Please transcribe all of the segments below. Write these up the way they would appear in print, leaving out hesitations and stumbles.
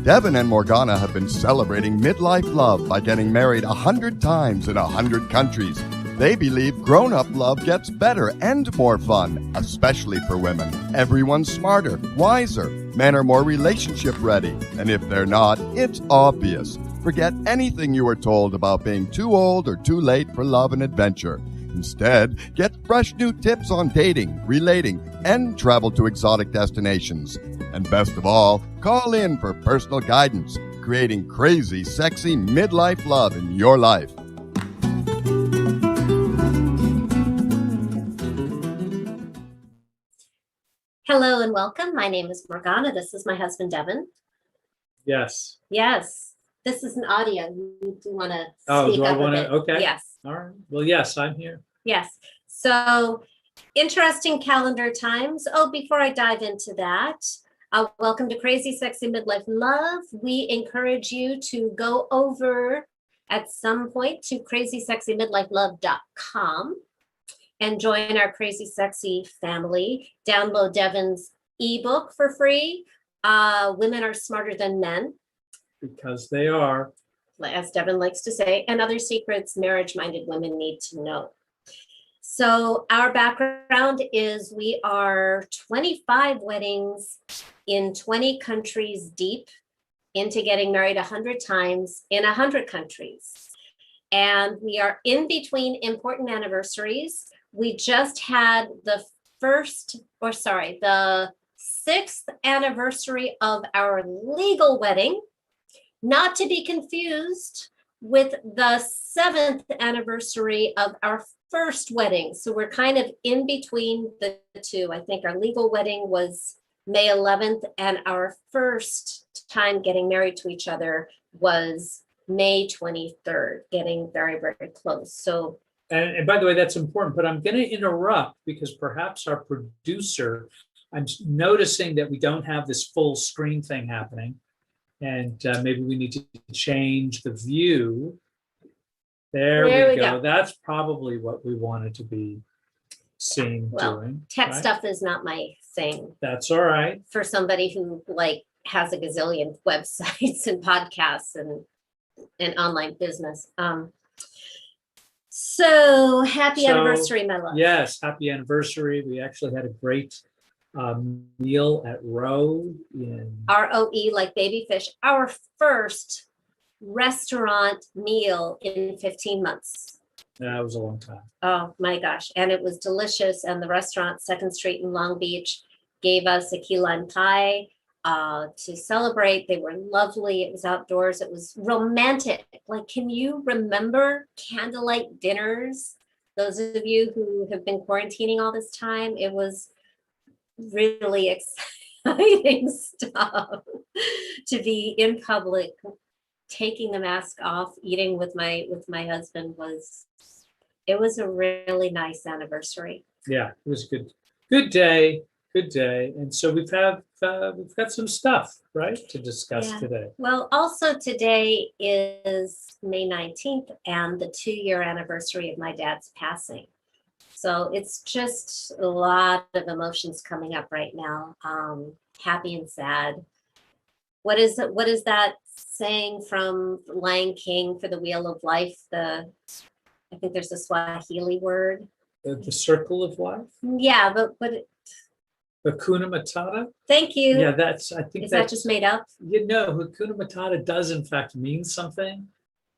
Devin and Morgana have been celebrating midlife love by getting married 100 times in 100 countries. They believe grown-up love gets better and more fun, especially for women. Everyone's smarter, wiser. Men are more relationship ready. And if they're not, it's obvious. Forget anything you were told about being too old or too late for love and adventure. Instead, get fresh new tips on dating, relating, and travel to exotic destinations. And best of all, call in for personal guidance, creating crazy, sexy midlife love in your life. Hello and welcome. My name is Morgana. This is my husband, Devin. Yes. Yes. This is an audio. You do want to speak do I up want a to? bit? Okay. Yes. All right. Well, yes, I'm here. Yes. So interesting calendar times. Oh, before I dive into that, welcome to Crazy Sexy Midlife Love. We encourage you to go over at some point to crazysexymidlifelove.com and join our Crazy Sexy family. Download Devin's ebook for free. Women Are Smarter Than Men. Because they are. As Devin likes to say, and other secrets marriage-minded women need to know. So our background is we are 25 weddings in 20 countries deep into getting married 100 times in 100 countries. And we are in between important anniversaries. We just had the sixth anniversary of our legal wedding, not to be confused with the 7th anniversary of our first wedding. So we're kind of in between the two. I think our legal wedding was May 11th, and our first time getting married to each other was May 23rd, getting very, very close. So, And by the way, that's important, but I'm going to interrupt because perhaps our producer, I'm noticing that we don't have this full screen thing happening. And maybe we need to change the view. There we go. That's probably what we wanted to be seeing doing. Tech stuff is not my thing. That's all right. For somebody who has a gazillion websites and podcasts and online business. So happy anniversary, my love. Yes, happy anniversary. We actually had a great meal at Roe in ROE, like baby fish. Our first restaurant meal in 15 months. That was a long time. Oh my gosh. And it was delicious. And the restaurant, 2nd Street in Long Beach, gave us a key lime pie to celebrate. They were lovely. It was outdoors. It was romantic. Can you remember candlelight dinners? Those of you who have been quarantining all this time, it was really exciting stuff to be in public, taking the mask off, eating with my husband. It was a really nice anniversary. Yeah, it was a good day. And so we've got some stuff, right, to discuss today. Well, also today is May 19th and the 2-year anniversary of my dad's passing. So it's just a lot of emotions coming up right now. Happy and sad. What is that saying from Lion King for the Wheel of Life? I think there's a Swahili word. The circle of life? Yeah, but Hakuna Matata? Thank you. Yeah, I think is that just made up? Hakuna Matata does in fact mean something,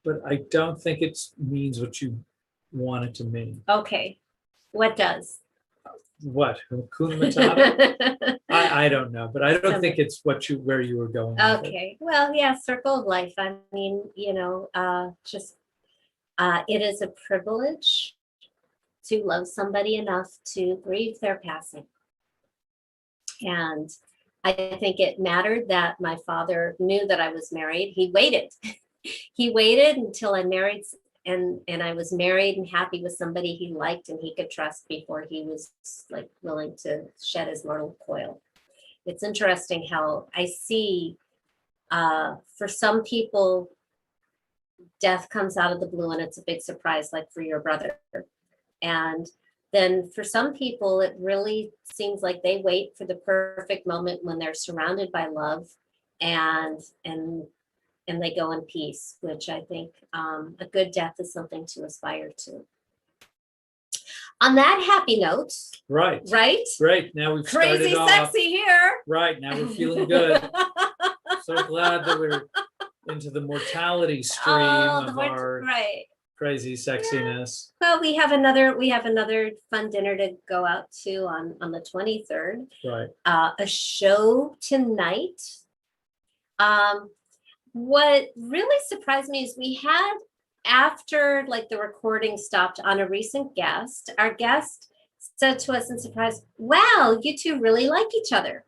but I don't think it means what you want it to mean. Okay. What does? What? Hakuna Matata? I don't know, but I don't think it's where you were going. Okay. Well, yeah, circle of life. I mean, it is a privilege to love somebody enough to grieve their passing. And I think it mattered that my father knew that I was married. He waited. He waited until I married and I was married and happy with somebody he liked and he could trust before he was willing to shed his mortal coil. It's interesting how I see for some people, death comes out of the blue and it's a big surprise, like for your brother. And then for some people, it really seems like they wait for the perfect moment when they're surrounded by love and they go in peace, which I think a good death is something to aspire to. On that happy note, Right. Now we've crazy started off. sexy here. Right. Now we're feeling good. So glad that we're into the mortality stream of our crazy sexiness. Well, we have another fun dinner to go out to on the 23rd. Right. A show tonight. What really surprised me is we had, after like the recording stopped on a recent guest, our guest said to us in surprise, "Wow, you two really like each other."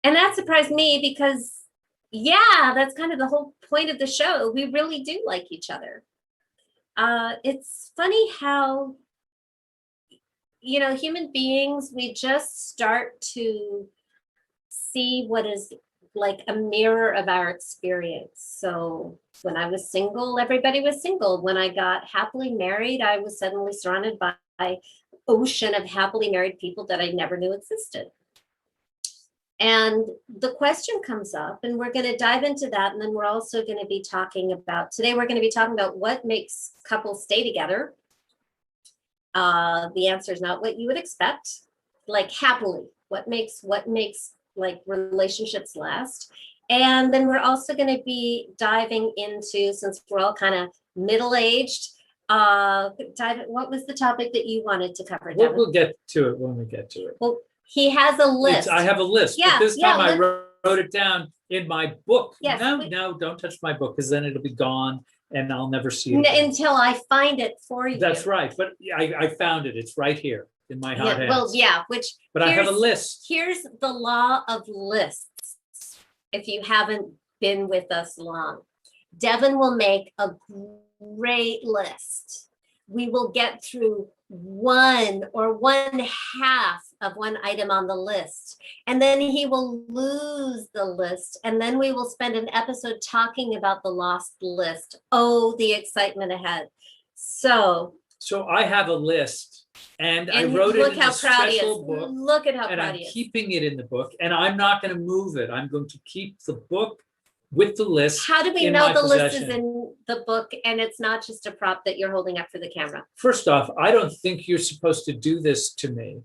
And that surprised me because, yeah, that's kind of the whole point of the show. We really do like each other. It's funny how, human beings, we just start to see what is like a mirror of our experience. So when I was single, everybody was single. When I got happily married, I was suddenly surrounded by an ocean of happily married people that I never knew existed. And the question comes up, and we're going to dive into that. And then we're also going to be talking about, today we're going to be talking about what makes couples stay together. The answer is not what you would expect, like happily, what makes like relationships last. And then we're also going to be diving into, since we're all kind of middle-aged, what was the topic that you wanted to cover, Devin? We'll get to it when we get to it. Well, he has a list. I have a list, Yeah, but this time yeah, I wrote it down in my book. Yes, No, don't touch my book, because then it'll be gone and I'll never see it again. Until I find it for you. That's right, but I found it. It's right here in my hot hands. Well, yeah, but I have a list. Here's the law of lists. If you haven't been with us long, Devin will make a great list. We will get through one or one half of one item on the list, and then he will lose the list, and then we will spend an episode talking about the lost list. Oh, the excitement ahead. So I have a list, and I wrote it in a special book. Look at how proud he is. And I'm keeping it in the book, and I'm not going to move it. I'm going to keep the book with the list. How do we know the list is in the book and it's not just a prop that you're holding up for the camera? First off, I don't think you're supposed to do this to me.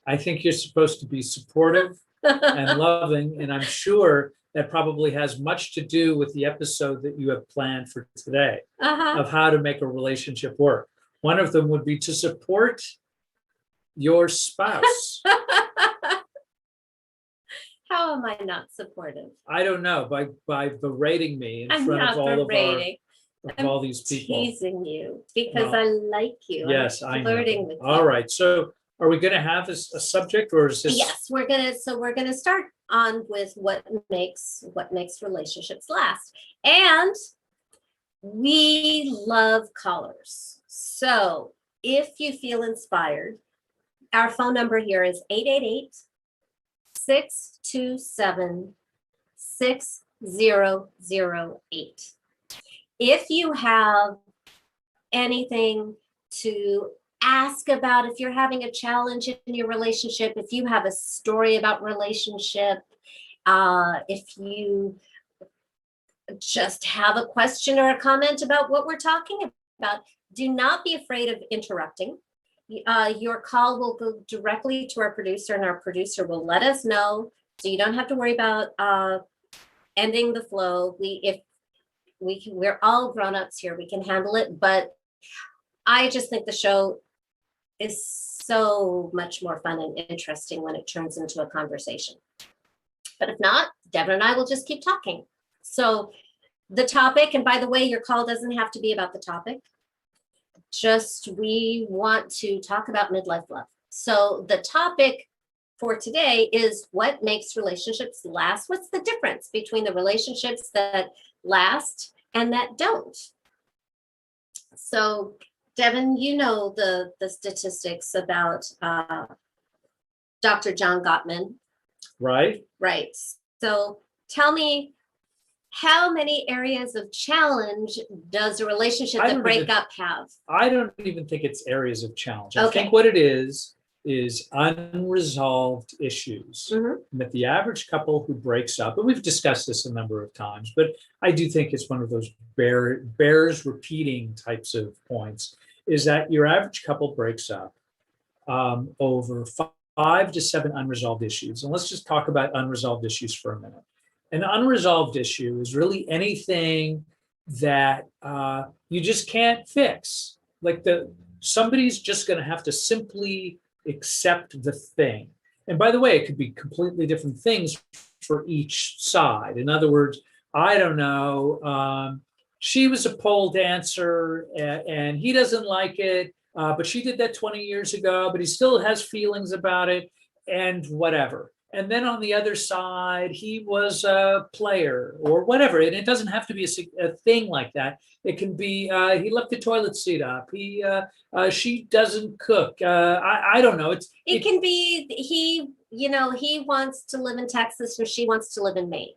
I think you're supposed to be supportive and loving, and I'm sure that probably has much to do with the episode that you have planned for today of how to make a relationship work. One of them would be to support your spouse. How am I not supportive? I don't know, by berating me in front of all these people. I'm teasing you because I like you. Yes, I'm flirting with you. All right, so are we going to have a subject, or is this? Yes, we're gonna start on with what makes relationships last, and we love callers. So if you feel inspired, our phone number here is 888-627-6008. If you have anything to ask about, if you're having a challenge in your relationship, if you have a story about relationship, if you just have a question or a comment about what we're talking about, do not be afraid of interrupting. Your call will go directly to our producer, and our producer will let us know. So you don't have to worry about ending the flow. We're all grown-ups here. We can handle it. But I just think the show is so much more fun and interesting when it turns into a conversation. But if not, Devin and I will just keep talking. So the topic, and by the way, your call doesn't have to be about the topic. Just we want to talk about midlife love. So the topic for today is what makes relationships last. What's the difference between the relationships that last and that don't? So Devin, you know the statistics about Dr. John Gottman. Right. Right. So tell me, how many areas of challenge does a relationship that break up have? I don't even think it's areas of challenge. Okay. I think what it is is unresolved issues. Mhm. And that the average couple who breaks up, and we've discussed this a number of times, but I do think it's one of those bears repeating types of points, is that your average couple breaks up over 5 to 7 unresolved issues. And let's just talk about unresolved issues for a minute. An unresolved issue is really anything that you just can't fix. Like somebody's just going to have to simply accept the thing. And by the way, it could be completely different things for each side. In other words, I don't know, she was a pole dancer and he doesn't like it, but she did that 20 years ago, but he still has feelings about it and whatever. And then on the other side, he was a player or whatever. And it doesn't have to be a thing like that. It can be he left the toilet seat up. She doesn't cook. I don't know. It can be he wants to live in Texas or she wants to live in Maine.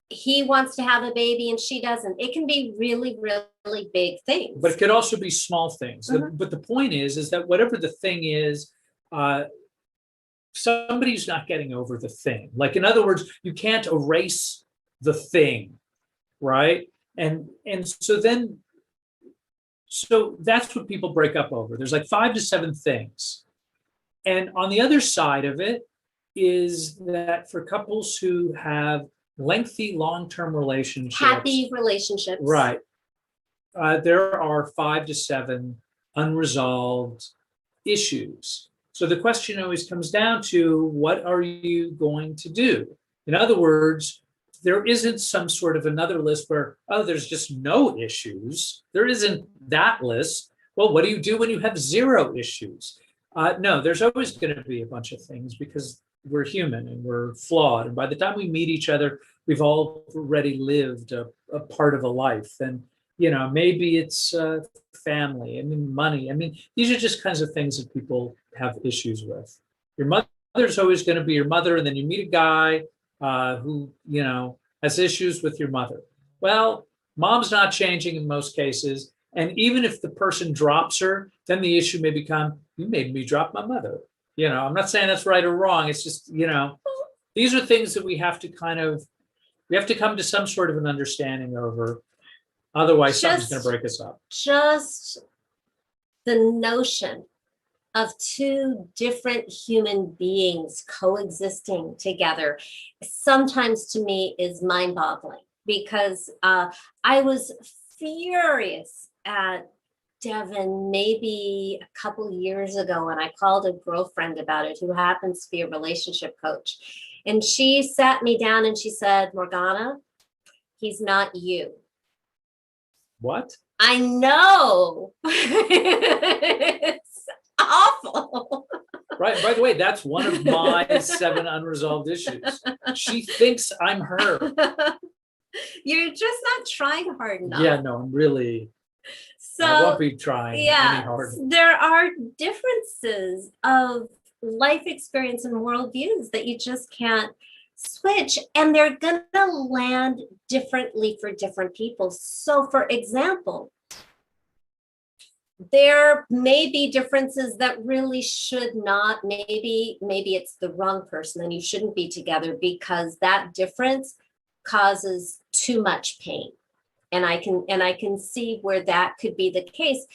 He wants to have a baby and she doesn't. It can be really, really big things. But it could also be small things. Mm-hmm. But the point is that whatever the thing is, somebody's not getting over the thing. Like, in other words, you can't erase the thing, right? And so that's what people break up over. There's like 5 to 7 things. And on the other side of it is that for couples who have lengthy long-term relationships, happy relationships, right, there are 5 to 7 unresolved issues. So the question always comes down to, what are you going to do? In other words, there isn't some sort of another list where, oh, there's just no issues. There isn't that list. Well, what do you do when you have 0 issues? No, there's always going to be a bunch of things, because we're human and we're flawed. And by the time we meet each other, we've already lived a part of a life. And, maybe it's family, money. These are just kinds of things that people have issues with. Your mother's always going to be your mother. And then you meet a guy who, has issues with your mother. Well, mom's not changing in most cases. And even if the person drops her, then the issue may become, you made me drop my mother. I'm not saying that's right or wrong. It's just, these are things that we have to come to some sort of an understanding over. Otherwise, something's going to break us up. Just the notion of 2 different human beings coexisting together sometimes to me is mind-boggling, because I was furious at Devin maybe a couple years ago when I called a girlfriend about it, who happens to be a relationship coach. And she sat me down and she said, Morgana, he's not you. What? I know. It's awful. Right. By the way, that's one of my 7 unresolved issues. She thinks I'm her. You're just not trying hard enough. Yeah, no, I'm really. So I won't be trying any harder. There are differences of life experience and worldviews that you just can't switch, and they're going to land differently for different people. So, for example, there may be differences that really should not, maybe it's the wrong person and you shouldn't be together because that difference causes too much pain. And I can see where that could be the case.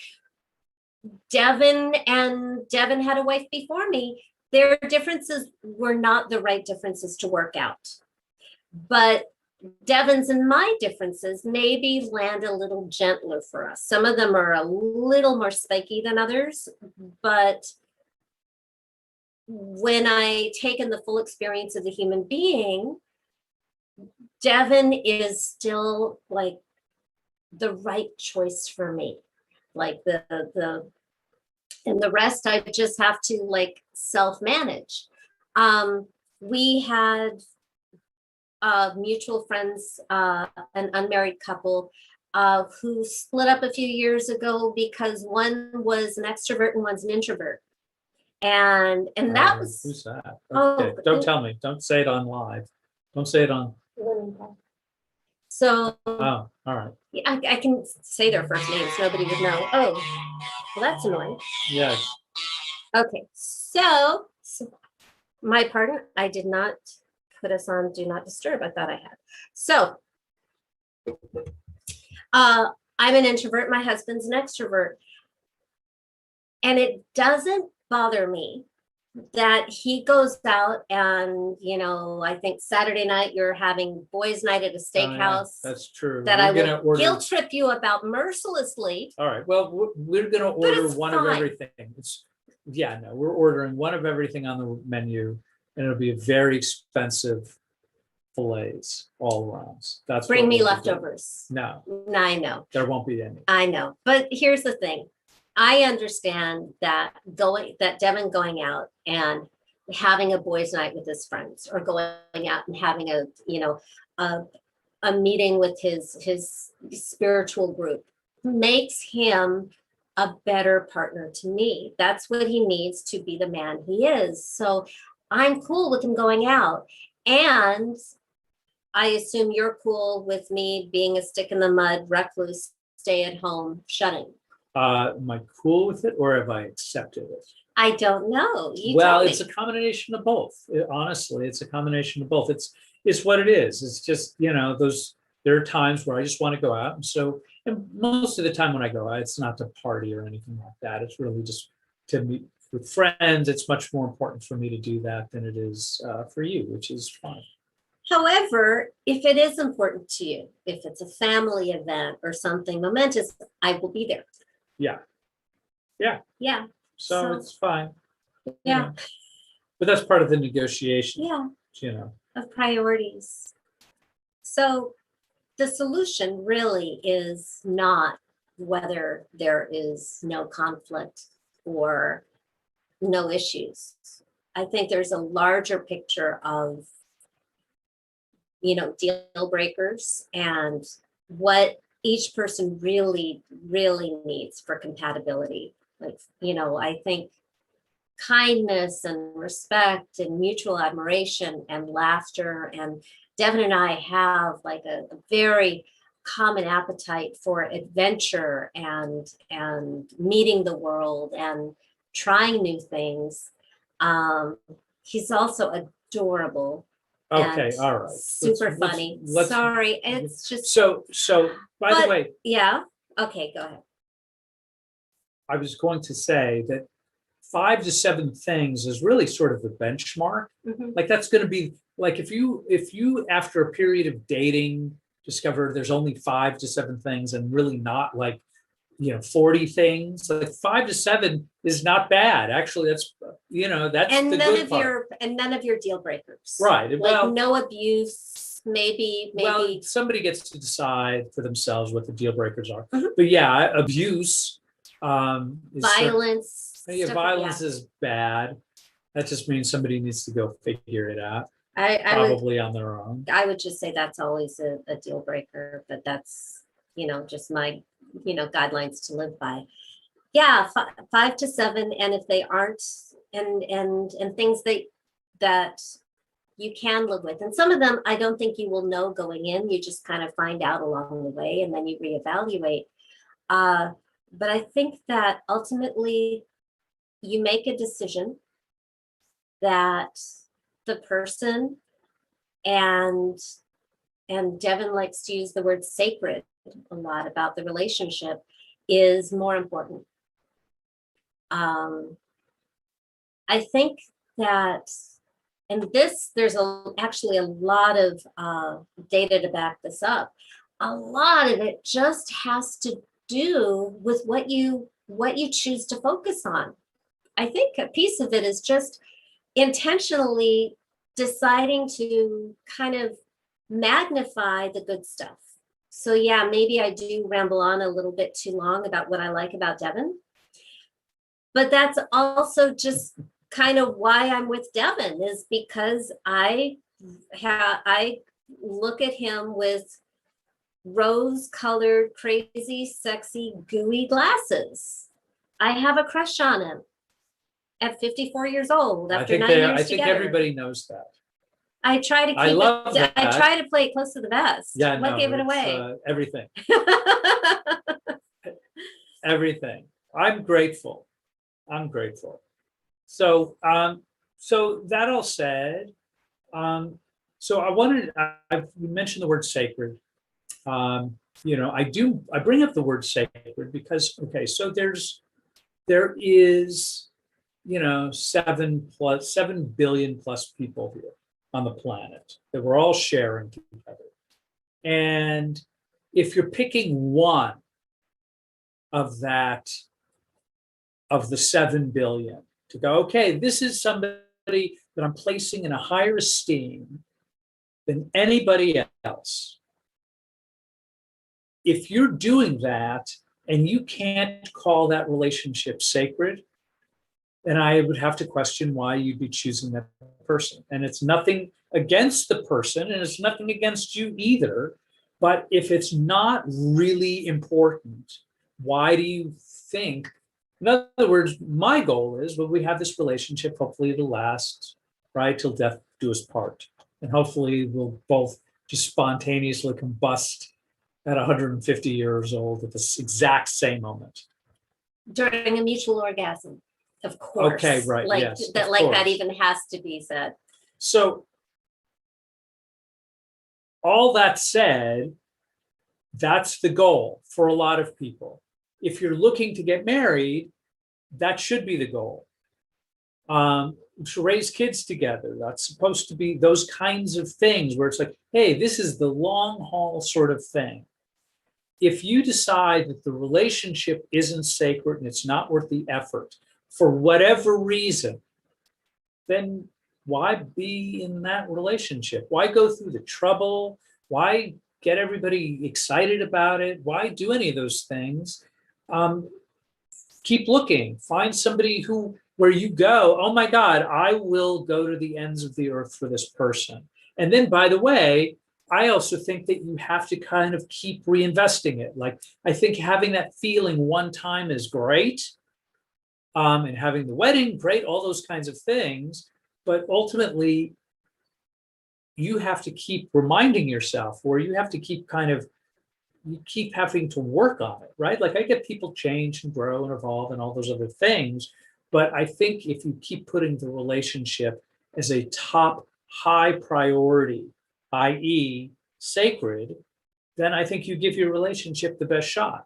Devin had a wife before me. Their differences were not the right differences to work out. But Devin's and my differences maybe land a little gentler for us. Some of them are a little more spiky than others, but when I take in the full experience of the human being, Devin is still like the right choice for me. Like and the rest I just have to like self-manage. We had mutual friends, an unmarried couple who split up a few years ago because one was an extrovert and one's an introvert. And that was. Who's that? Okay. Don't tell me. Don't say it on live. Don't say it on. So. Oh, all right. I can say their first names. Nobody would know. Oh, well, that's annoying. Yeah. Okay, so my pardon, I did not put us on do not disturb. I thought I had. So I'm an introvert. My husband's an extrovert. And it doesn't bother me that he goes out and, I think Saturday night you're having boys' night at a steakhouse. That's true. That I will guilt trip you about mercilessly. All right. Well, we're going to order one of everything. We're ordering one of everything on the menu, and it'll be a very expensive fillets all around. That's bring me leftovers. No, I know there won't be any. I know, but here's the thing. I understand that Devin going out and having a boys' night with his friends, or going out and having a meeting with his spiritual group, makes him a better partner to me. That's what he needs to be the man he is. So I'm cool with him going out. And I assume you're cool with me being a stick in the mud, recluse, stay at home, shut-in. Am I cool with it, or have I accepted it? I don't know. It's a combination of both. Honestly, it's a combination of both. It's what it is. It's just, there are times where I just want to go out. And most of the time when I go out, it's not to party or anything like that. It's really just to meet with friends. It's much more important for me to do that than it is for you, which is fine. However, if it is important to you, if it's a family event or something momentous, I will be there. Yeah. So it's fine. Yeah. But that's part of the negotiation. Yeah. Of priorities. So the solution really is not whether there is no conflict or no issues. I think there's a larger picture of, deal breakers and what each person really, really needs for compatibility. I think kindness and respect and mutual admiration and laughter. And Devin and I have like a very common appetite for adventure and meeting the world and trying new things. He's also adorable. Okay, all right. Super funny. Sorry, it's just so. By the way, yeah. Okay, go ahead. I was going to say that 5 to 7 things is really sort of the benchmark. Mm-hmm. Like that's going to be like if you after a period of dating discover there's only 5 to 7 things and really not like 40 things, like 5 to 7 is not bad. Actually, that's and the good part. None of your deal breakers. Right. Like no abuse, maybe. Well, somebody gets to decide for themselves what the deal breakers are. Mm-hmm. But yeah, abuse, violence. Violence is bad. That just means somebody needs to go figure it out. Probably on their own. I would just say that's always a deal breaker, but that's just my guidelines to live by. Yeah, 5 to 7, and if they aren't, and things that you can live with, and some of them I don't think you will know going in. You just kind of find out along the way, and then you reevaluate. But I think that ultimately you make a decision that the person and Devin likes to use the word sacred a lot about the relationship is more important. I think that, and there's actually a lot of data to back this up. A lot of it just has to do with what you choose to focus on. I think a piece of it is just intentionally deciding to kind of magnify the good stuff. So yeah, maybe I do ramble on a little bit too long about what I like about Devin, but that's also just kind of why I'm with Devin, is because I look at him with rose-colored, crazy, sexy, gooey glasses. I have a crush on him at 54 years old after 9 years together. I think everybody knows that. I try to keep I try to play it close to the vest. Yeah, what gave it away? Everything. Everything. I'm grateful. So that all said, so you mentioned the word sacred. I bring up the word sacred because, okay, so there is, 7 billion plus people here on the planet that we're all sharing together. And if you're picking one of the 7 billion to go, okay, this is somebody that I'm placing in a higher esteem than anybody else. If you're doing that and you can't call that relationship sacred, then I would have to question why you'd be choosing that person. And it's nothing against the person, and it's nothing against you either. But if it's not really important, why do you think? In other words, my goal is, well, we have this relationship, hopefully it'll last, right, till death do us part. And hopefully we'll both just spontaneously combust at 150 years old at this exact same moment. During a mutual orgasm, of course. Okay, right, like, yes. That, like that even has to be said. So all that said, that's the goal for a lot of people. If you're looking to get married, that should be the goal. To raise kids together, that's supposed to be those kinds of things where it's like, hey, this is the long haul sort of thing. If you decide that the relationship isn't sacred and it's not worth the effort for whatever reason, then why be in that relationship? Why go through the trouble? Why get everybody excited about it? Why do any of those things? Keep looking. Find somebody where you go, oh my God, I will go to the ends of the earth for this person. And then, by the way, I also think that you have to kind of keep reinvesting it. Like, I think having that feeling one time is great. And having the wedding, great, all those kinds of things. But ultimately, you have to keep reminding yourself, or you have to keep you keep having to work on it, right? Like, I get people change and grow and evolve and all those other things. But I think if you keep putting the relationship as a top high priority, i.e. sacred, then I think you give your relationship the best shot.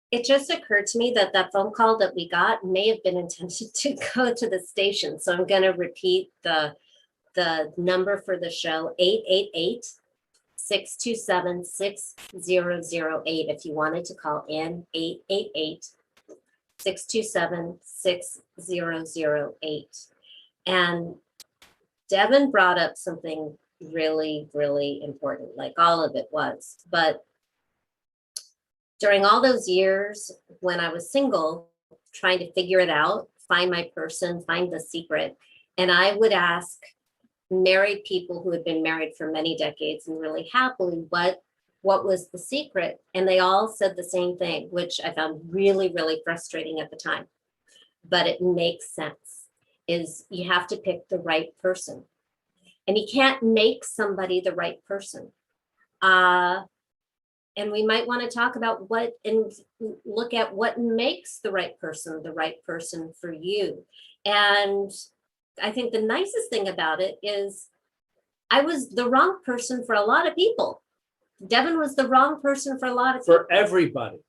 It just occurred to me that that phone call that we got may have been intended to go to the station. So I'm going to repeat the number for the show, 888-627-6008. If you wanted to call in, 888-627-6008. And Devin brought up something really, really important, like all of it was. But during all those years when I was single, trying to figure it out, find my person, find the secret, and I would ask married people who had been married for many decades and really happily, what was the secret? And they all said the same thing, which I found really, really frustrating at the time. But it makes sense, is you have to pick the right person. And you can't make somebody the right person. And we might want to talk about and look at what makes the right person for you. And I think the nicest thing about it is I was the wrong person for a lot of people. Devin was the wrong person for a lot of people. For everybody.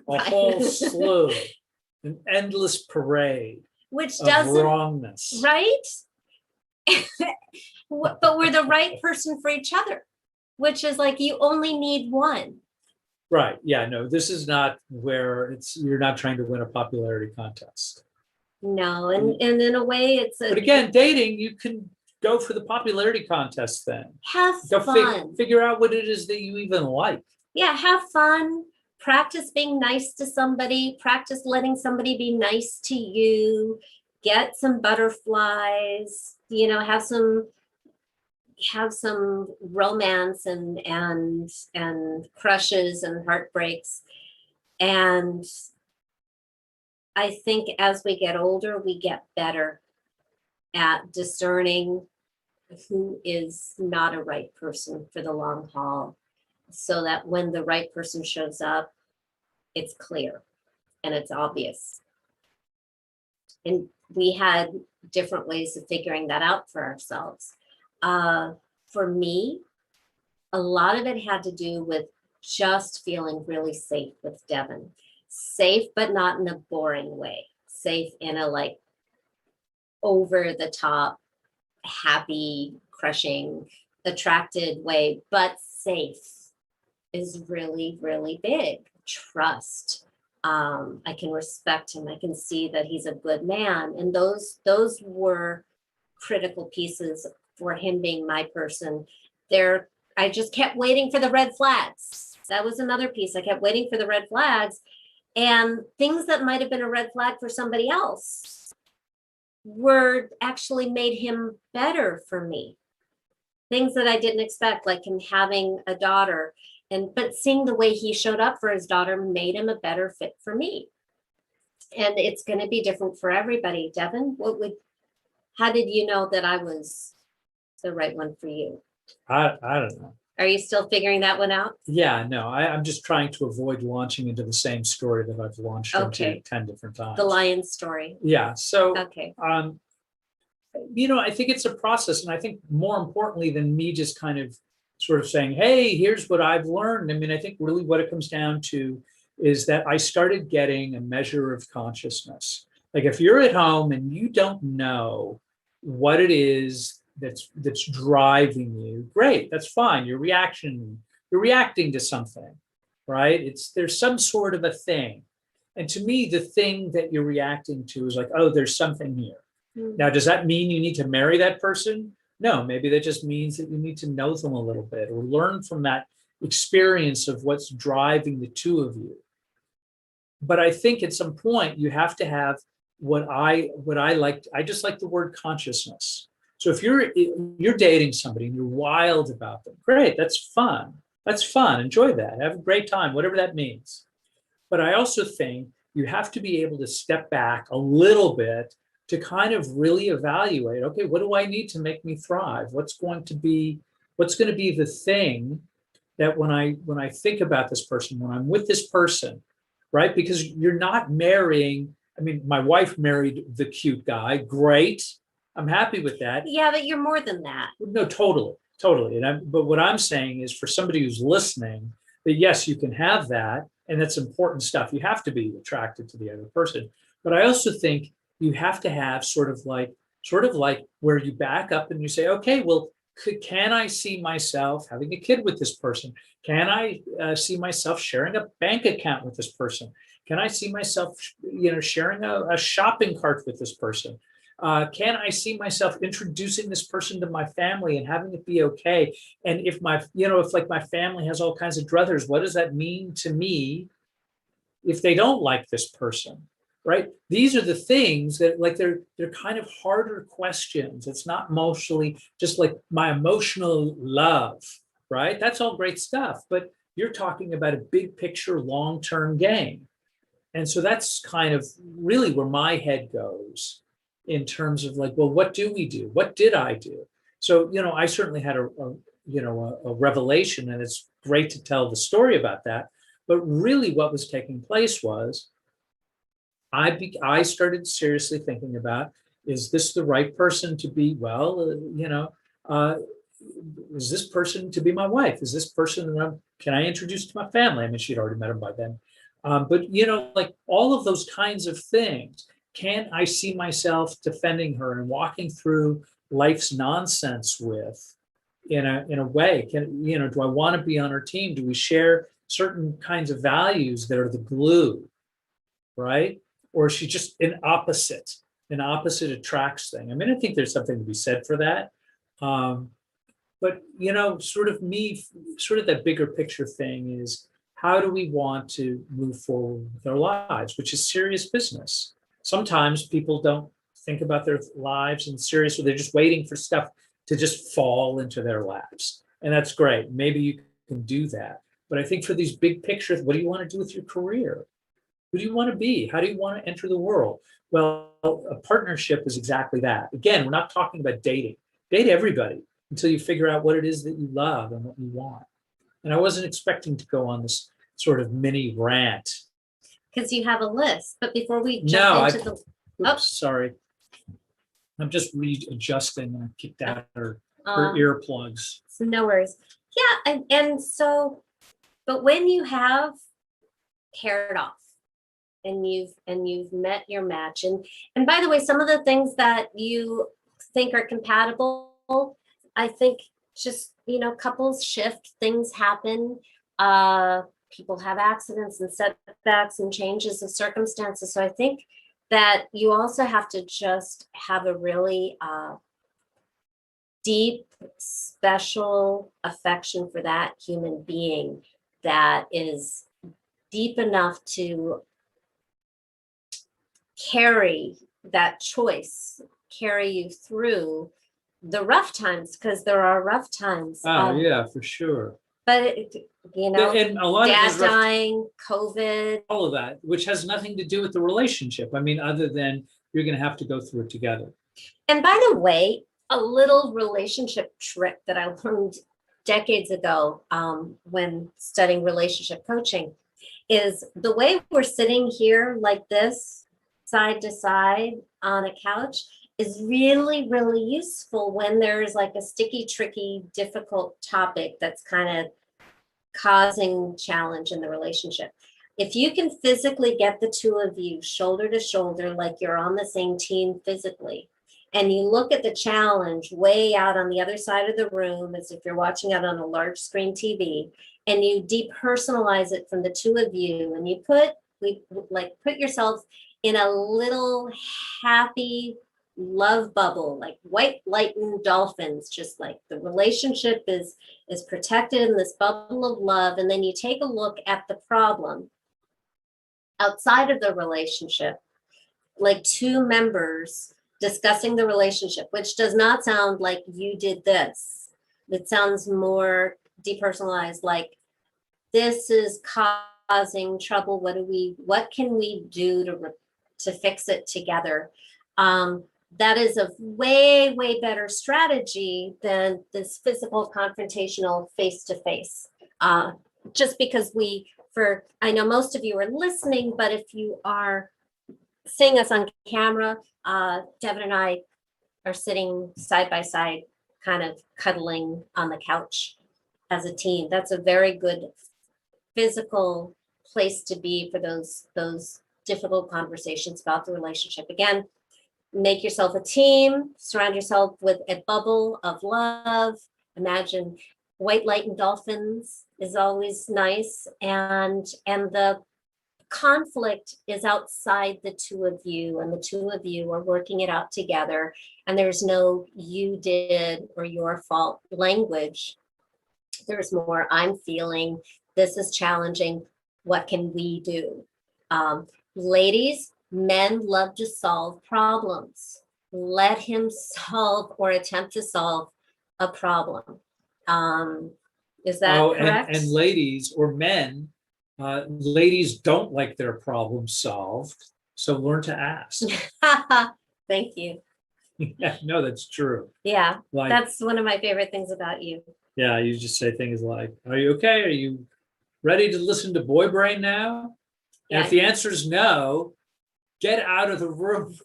A whole slew, an endless parade which of doesn't, wrongness. Right? But we're the right person for each other, which is like, you only need one. Right. Yeah, no, this is not where you're not trying to win a popularity contest. No, and in a way but again, dating, you can go for the popularity contest then. Have fun. Figure out what it is that you even like. Yeah, have fun. Practice being nice to somebody. Practice letting somebody be nice to you. Get some butterflies. Have some romance and crushes and heartbreaks. And I think as we get older, we get better at discerning who is not a right person for the long haul, so that when the right person shows up, it's clear and it's obvious. And we had different ways of figuring that out for ourselves. For me, a lot of it had to do with just feeling really safe with Devin. Safe, but not in a boring way. Safe in a like over the top, happy, crushing, attracted way, but safe is really, really big. Trust. I can respect him. I can see that he's a good man. And those were critical pieces for him being my person. I just kept waiting for the red flags. That was another piece. I kept waiting for the red flags, and things that might have been a red flag for somebody else were actually made him better for me. Things that I didn't expect, like him having a daughter, but seeing the way he showed up for his daughter made him a better fit for me. And it's going to be different for everybody. Devin, how did you know that I was the right one for you? I don't know. Are you still figuring that one out? Yeah, no, I'm just trying to avoid launching into the same story that I've launched Okay. into 10 different times. The lion story. Yeah. So, Okay. I think it's a process. And I think more importantly than me just kind of sort of saying, hey, here's what I've learned. I mean, I think really what it comes down to is that I started getting a measure of consciousness. Like if you're at home and you don't know what it is that's driving you, great, that's fine. You're reacting to something, right? There's some sort of a thing. And to me, the thing that you're reacting to is like, oh, there's something here. Now, does that mean you need to marry that person? No, maybe that just means that you need to know them a little bit or learn from that experience of what's driving the two of you. But I think at some point you have to have what I like. I just like the word consciousness. So if you're dating somebody and you're wild about them, great, that's fun. That's fun. Enjoy that. Have a great time, whatever that means. But I also think you have to be able to step back a little bit to kind of really evaluate, okay, what do I need to make me thrive? What's going to be the thing that when I think about this person, when I'm with this person, right? Because you're not marrying. I mean, my wife married the cute guy. Great. I'm happy with that. Yeah, but you're more than that. No, totally. But what I'm saying is for somebody who's listening, that yes, you can have that. And that's important stuff. You have to be attracted to the other person. But I also think you have to have sort of like where you back up and you say, okay, well, can I see myself having a kid with this person? Can I see myself sharing a bank account with this person? Can I see myself, sharing a shopping cart with this person? Can I see myself introducing this person to my family and having it be okay? And if my family has all kinds of druthers, what does that mean to me if they don't like this person? Right? These are the things that like they're kind of harder questions. It's not mostly just like my emotional love, right? That's all great stuff, but you're talking about a big picture, long-term game. And so that's kind of really where my head goes in terms of like, well, what do we do? What did I do? So, I certainly had a revelation, and it's great to tell the story about that. But really what was taking place was I started seriously thinking about, is this the right person to be? Is this person to be my wife? Is this person can I introduce to my family? I mean, she'd already met him by then. But like all of those kinds of things, can I see myself defending her and walking through life's nonsense with in a way? Do I want to be on her team? Do we share certain kinds of values that are the glue, right? Or is she just an opposite attracts thing? I mean, I think there's something to be said for that. But sort of that bigger picture thing is, how do we want to move forward with our lives, which is serious business. Sometimes people don't think about their lives in serious, or they're just waiting for stuff to just fall into their laps. And that's great. Maybe you can do that. But I think for these big pictures, what do you want to do with your career? Who do you want to be? How do you want to enter the world? Well, a partnership is exactly that. Again, we're not talking about dating. Date everybody until you figure out what it is that you love and what you want. And I wasn't expecting to go on this sort of mini rant. Because you have a list. But before we jump sorry. I'm just readjusting and I kicked out her Um, earplugs. so no worries. Yeah, and so, but when you have paired off and you've met your match, and by the way, some of the things that you think are compatible, I think just, couples shift, things happen, people have accidents and setbacks and changes of circumstances. So I think that you also have to just have a really deep, special affection for that human being that is deep enough to carry that choice, carry you through the rough times, because there are rough times. Oh, yeah, for sure. But, And a lot of dad those rough, dying, COVID. all of that, which has nothing to do with the relationship. I mean, other than you're going to have to go through it together. And by the way, a little relationship trick that I learned decades ago, when studying relationship coaching, is the way we're sitting here like this, side to side on a couch, is really, really useful when there's like a sticky, tricky, difficult topic that's kind of causing challenge in the relationship. If you can physically get the two of you shoulder to shoulder, like you're on the same team physically, and you look at the challenge way out on the other side of the room, as if you're watching it on a large screen TV, and you depersonalize it from the two of you, and you put yourself in a little happy love bubble, like white light and dolphins, just like the relationship is protected in this bubble of love. And then you take a look at the problem outside of the relationship, like two members discussing the relationship, which does not sound like you did this. It sounds more depersonalized, like this is causing trouble. What can we do to fix it together? That is a way, way better strategy than this physical confrontational face-to-face. Just because I know most of you are listening, but if you are seeing us on camera, Devin and I are sitting side by side, kind of cuddling on the couch as a team. That's a very good physical place to be for those difficult conversations about the relationship. Again, make yourself a team, surround yourself with a bubble of love. Imagine white light and dolphins is always nice. And the conflict is outside the two of you, and the two of you are working it out together. And there's no you did or your fault language. There's more, I'm feeling, this is challenging. What can we do? Ladies, men love to solve problems. Let him solve or attempt to solve a problem. Is that correct? And ladies or men, ladies don't like their problems solved, so learn to ask. Thank you. Yeah, no, that's true. Yeah, like, that's one of my favorite things about you. Yeah, you just say things like, are you okay? Are you ready to listen to Boy Brain now? Yeah. And if the answer is no, get out of the room.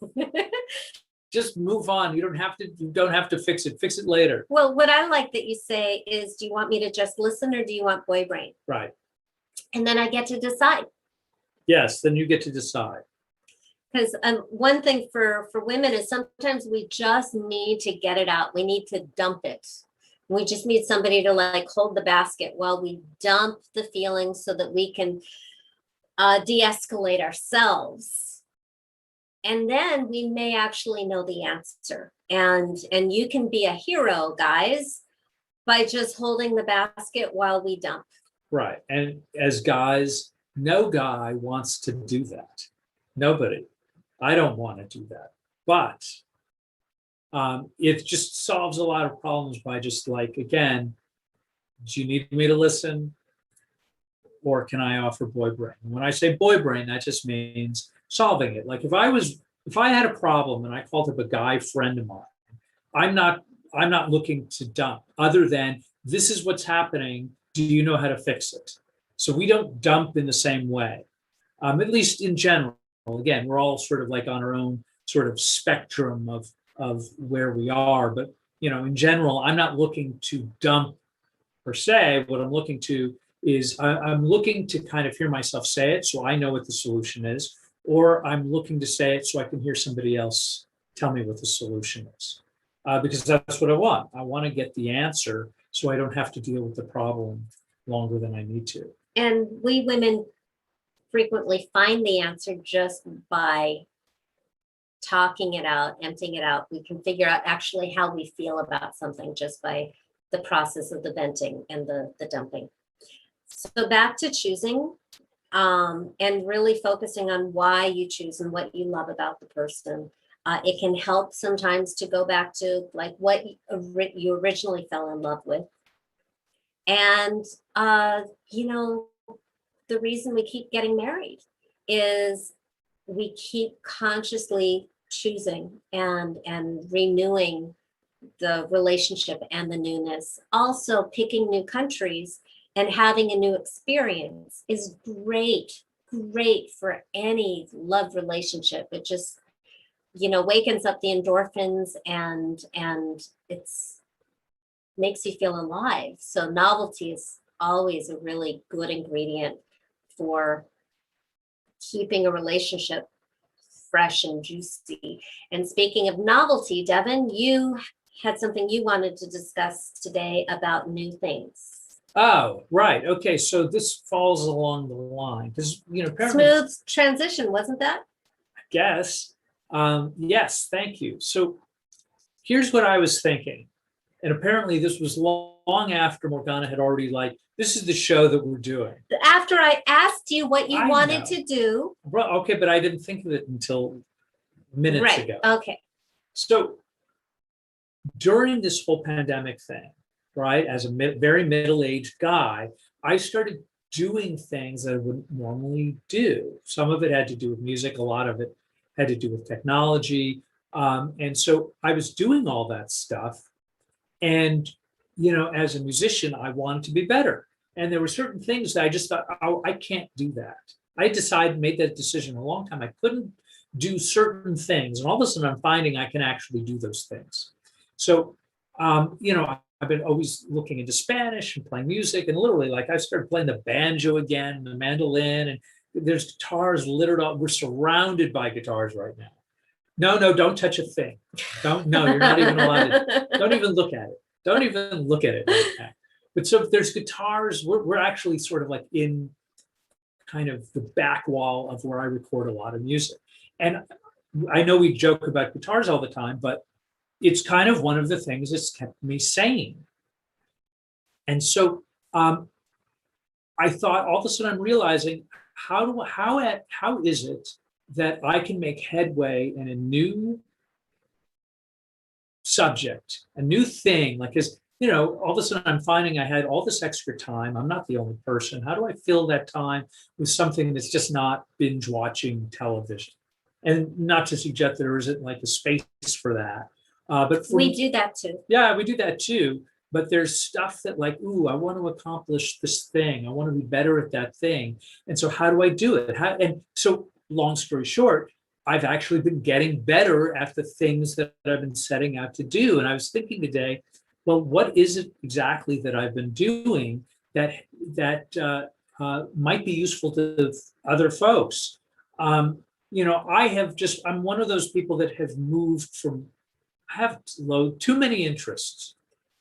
Just move on. You don't have to fix it. Fix it later. Well, what I like that you say is, do you want me to just listen, or do you want Boy Brain? Right. And then I get to decide. Yes, then you get to decide. Because one thing for women is sometimes we just need to get it out. We need to dump it. We just need somebody to like hold the basket while we dump the feelings so that we can de-escalate ourselves. And then we may actually know the answer. And you can be a hero, guys, by just holding the basket while we dump. Right. And as guys, no guy wants to do that. Nobody. I don't want to do that. But it just solves a lot of problems by just like, again, do you need me to listen? Or can I offer Boy Brain? And when I say Boy Brain, that just means solving it. Like if I had a problem and I called up a guy friend of mine, I'm not looking to dump, other than this is what's happening. Do you know how to fix it? So we don't dump in the same way, at least in general. Again, we're all sort of like on our own sort of spectrum of of where we are. But, in general, I'm not looking to dump per se. What I'm looking to is I'm looking to kind of hear myself say it so I know what the solution is, or I'm looking to say it so I can hear somebody else tell me what the solution is. Because that's what I want. I want to get the answer so I don't have to deal with the problem longer than I need to. And we women frequently find the answer just by talking it out, emptying it out. We can figure out actually how we feel about something just by the process of the venting and the dumping. So back to choosing, and really focusing on why you choose and what you love about the person. It can help sometimes to go back to like what you originally fell in love with. And, the reason we keep getting married is we keep consciously choosing and renewing the relationship and the newness. Also, picking new countries and having a new experience is great for any love relationship. It just, wakens up the endorphins and it's makes you feel alive. So novelty is always a really good ingredient for keeping a relationship fresh and juicy. And speaking of novelty, Devin, you had something you wanted to discuss today about new things. Oh, right. Okay. So this falls along the line because, apparently, smooth transition, wasn't that? I guess. Yes. Thank you. So here's what I was thinking. And apparently this was long after Morgana had already this is the show that we're doing. After I asked you what you wanted to do. Okay, but I didn't think of it until minutes ago. Okay. So during this whole pandemic thing, right, as a very middle-aged guy, I started doing things that I wouldn't normally do. Some of it had to do with music. A lot of it had to do with technology. And so I was doing all that stuff. And, as a musician, I wanted to be better. And there were certain things that I just thought, oh, I can't do that. I made that decision a long time. I couldn't do certain things. And all of a sudden I'm finding I can actually do those things. So, I've been always looking into Spanish and playing music. And literally, I started playing the banjo again, the mandolin, and there's guitars littered up. We're surrounded by guitars right now. No, don't touch a thing. No, you're not even allowed to. Don't even look at it. Don't even look at it right now. But so if there's guitars, we're actually sort of in kind of the back wall of where I record a lot of music. And I know we joke about guitars all the time, but it's kind of one of the things that's kept me sane. And so I thought all of a sudden I'm realizing how is it that I can make headway in a new subject, a new thing, because all of a sudden I'm finding I had all this extra time. I'm not the only person. How do I fill that time with something that's just not binge watching television? And not to suggest there isn't a space for that. But we do that too. Yeah, we do that too. But there's stuff that I want to accomplish this thing. I want to be better at that thing. And so how do I do it? And so long story short, I've actually been getting better at the things that I've been setting out to do. And I was thinking today, well, what is it exactly that I've been doing that might be useful to other folks? I'm one of those people that have moved from, I have too many interests.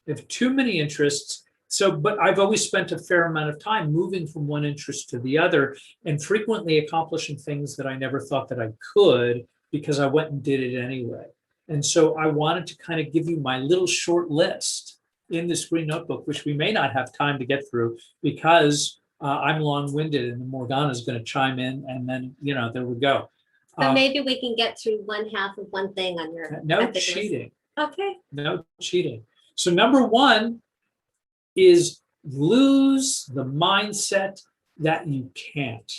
I have too many interests. But I've always spent a fair amount of time moving from one interest to the other and frequently accomplishing things that I never thought that I could because I went and did it anyway. And so I wanted to kind of give you my little short list in this green notebook, which we may not have time to get through because I'm long-winded and Morgana is going to chime in and then, there we go. So maybe we can get through one half of one thing on your no cheating. List. Okay. No cheating. So number one is lose the mindset that you can't.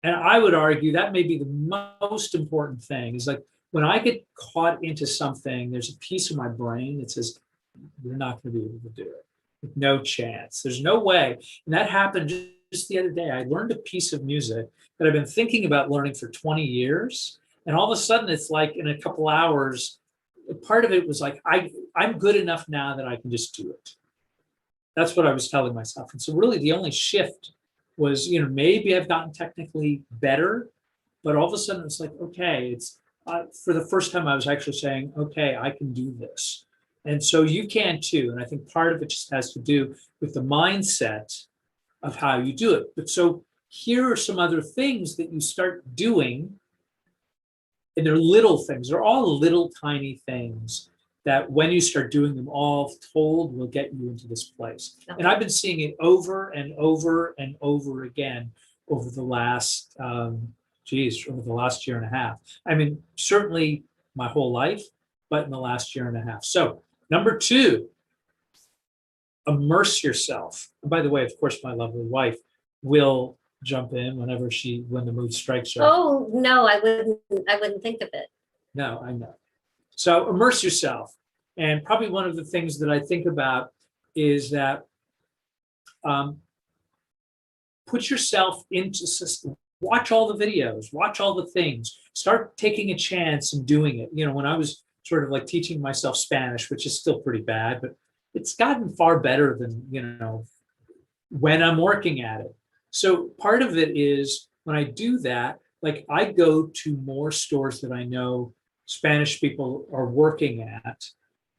And I would argue that may be the most important thing is when I get caught into something, there's a piece of my brain that says, you're not going to be able to do it. No chance. There's no way. And that happened just the other day. I learned a piece of music that I've been thinking about learning for 20 years. And all of a sudden it's in a couple hours, part of it was like, I'm good enough now that I can just do it. That's what I was telling myself. And so really the only shift was, maybe I've gotten technically better, but all of a sudden it's like, okay, it's for the first time I was actually saying, okay, I can do this. And so you can too. And I think part of it just has to do with the mindset of how you do it. But so here are some other things that you start doing. And they're little things. They're all little tiny things that when you start doing them all told will get you into this place. Okay. And I've been seeing it over and over and over again over the last, over the last year and a half. I mean, certainly my whole life, but in the last year and a half. So number 2, immerse yourself. And by the way, of course, my lovely wife will jump in when the mood strikes her. Oh, no, I wouldn't think of it. No, I know. So immerse yourself. And probably one of the things that I think about is that put yourself into system. Watch all the videos, watch all the things, start taking a chance and doing it. When I was sort of like teaching myself Spanish, which is still pretty bad, but it's gotten far better than, when I'm working at it. So part of it is when I do that, like I go to more stores that I know Spanish people are working at,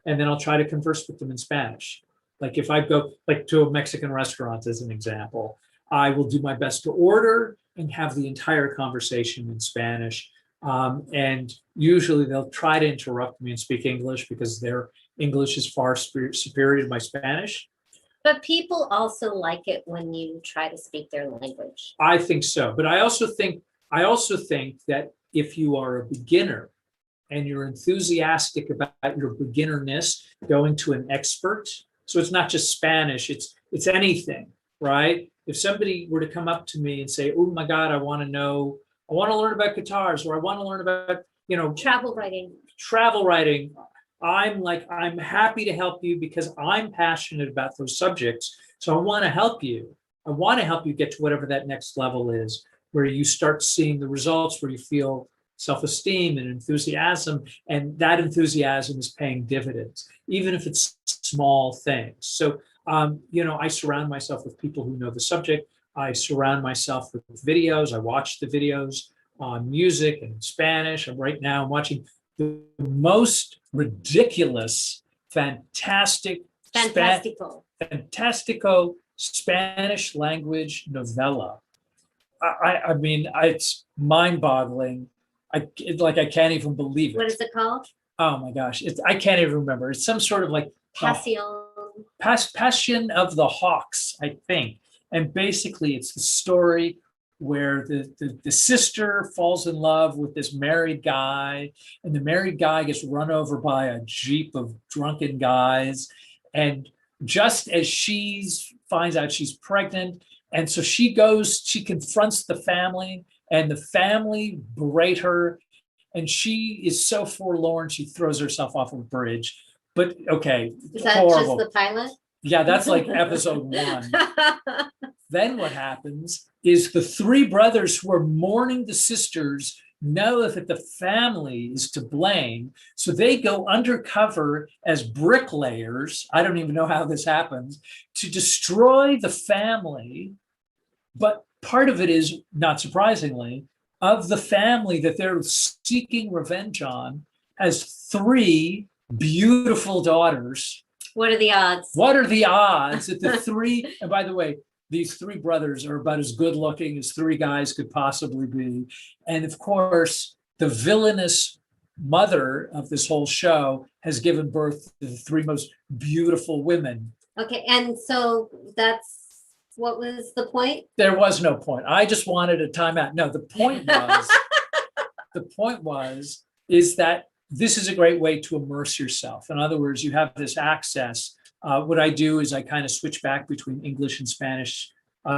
and then I'll try to converse with them in Spanish. Like if I go like to a Mexican restaurant, as an example, I will do my best to order and have the entire conversation in Spanish. And usually they'll try to interrupt me and speak English because their English is far superior to my Spanish. But people also like it when you try to speak their language. I think so. But I also think that if you are a beginner and you're enthusiastic about your beginnerness, going to an expert, so it's not just Spanish, it's anything, right? If somebody were to come up to me and say, oh my God, I want to learn about guitars, or I want to learn about, Travel writing. I'm happy to help you because I'm passionate about those subjects. So I want to help you. I want to help you get to whatever that next level is, where you start seeing the results, where you feel self-esteem and enthusiasm, and that enthusiasm is paying dividends, even if it's small things. So, I surround myself with people who know the subject. I surround myself with videos. I watch the videos on music and Spanish. Right now I'm watching the most ridiculous, fantastico Spanish language novella. I mean, it's mind-boggling. I can't even believe it. What is it called? Oh my gosh, I can't even remember. It's some sort of like Passion of the Hawks, I think. And basically, it's the story where the sister falls in love with this married guy, and the married guy gets run over by a jeep of drunken guys. And just as she finds out she's pregnant, and so she confronts the family, and the family berate her, and she is so forlorn, she throws herself off a bridge. But okay, is that horrible. Just the pilot? Yeah, that's like episode 1. Then what happens is the 3 brothers who are mourning the sisters know that the family is to blame. So they go undercover as bricklayers. I don't even know how this happens, to destroy the family. But part of it is, not surprisingly, of the family that they're seeking revenge on has 3 beautiful daughters. What are the odds? What are the odds that the 3, and by the way, these 3 brothers are about as good looking as 3 guys could possibly be. And of course, the villainous mother of this whole show has given birth to the 3 most beautiful women. Okay, and so what was the point? There was no point. I just wanted a timeout. No, the point was is that this is a great way to immerse yourself. In other words, you have this access. What I do is I kind of switch back between English and Spanish